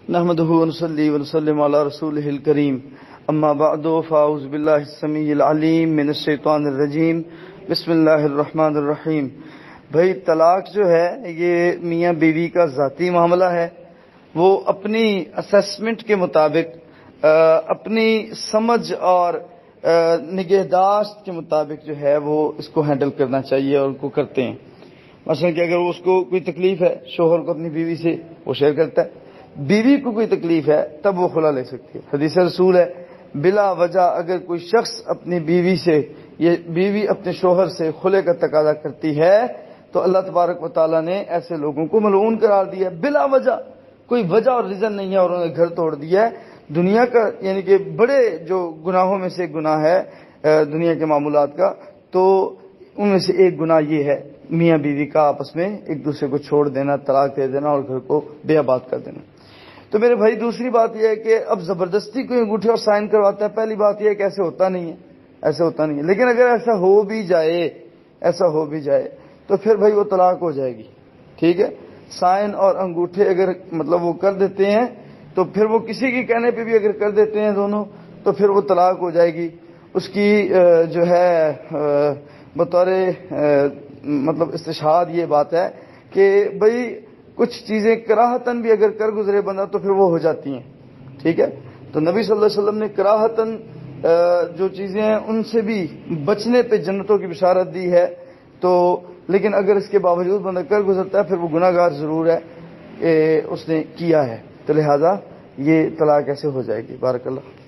نحمده ونصلي ونسلم على رسوله الكريم اما بعد فاعوذ بالله السميع العليم من الشيطان الرجيم بسم الله الرحمن الرحیم. بھائی طلاق جو ہے یہ میاں بیوی کا ذاتی معاملہ ہے. وہ اپنی اسیسمنٹ کے مطابق اپنی سمجھ اور نگہداشت کے مطابق جو ہے وہ اس کو ہینڈل کرنا چاہیے اور کو کرتے ہیں. مثلا کہ اگر اس کو کوئی تکلیف ہے شوہر کو اپنی بیوی سے وہ شیئر کرتا ہے، بیوی کو کوئی تکلیف ہے تب وہ خلا لے سکتی ہے. حدیث رسول ہے بلا وجہ اگر کوئی شخص اپنی بیوی سے یہ بیوی اپنے شوہر سے خلے کا تقاضا کرتی ہے تو اللہ تبارک و تعالیٰ نے ایسے لوگوں کو ملعون قرار دیا. بلا وجہ کوئی وجہ اور ریزن نہیں ہے اور انہوں نے گھر توڑ دیا ہے. دنیا کا یعنی کہ بڑے جو گناہوں میں سے گناہ ہے دنیا کے معاملات کا، تو ان میں سے ایک گناہ یہ ہے میاں بیوی کا آپس میں ایک دوسرے کو چھوڑ دینا، طلاق دے دینا اور گھر کو بے آباد کر دینا. تو میرے بھائی دوسری بات یہ ہے کہ اب زبردستی کوئی انگوٹھے اور سائن کرواتا ہے. پہلی بات یہ ہے کہ ایسے ہوتا نہیں ہے، ایسے ہوتا نہیں ہے. لیکن اگر ایسا ہو بھی جائے تو پھر بھائی وہ طلاق ہو جائے گی. ٹھیک ہے، سائن اور انگوٹھے اگر مطلب وہ کر دیتے ہیں تو پھر وہ کسی کے کہنے پہ بھی اگر کر دیتے ہیں دونوں تو پھر وہ طلاق ہو جائے گی. اس کی جو ہے بطور مطلب استشہاد یہ بات ہے کہ بھئی کچھ چیزیں کراہتاً بھی اگر کر گزرے بندہ تو پھر وہ ہو جاتی ہیں. ٹھیک ہے، تو نبی صلی اللہ علیہ وسلم نے کراہتاً جو چیزیں ہیں ان سے بھی بچنے پہ جنتوں کی بشارت دی ہے. تو لیکن اگر اس کے باوجود بندہ کر گزرتا ہے پھر وہ گناہ گار ضرور ہے، اس نے کیا ہے، تو لہذا یہ طلاق ایسے ہو جائے گی. بارک اللہ.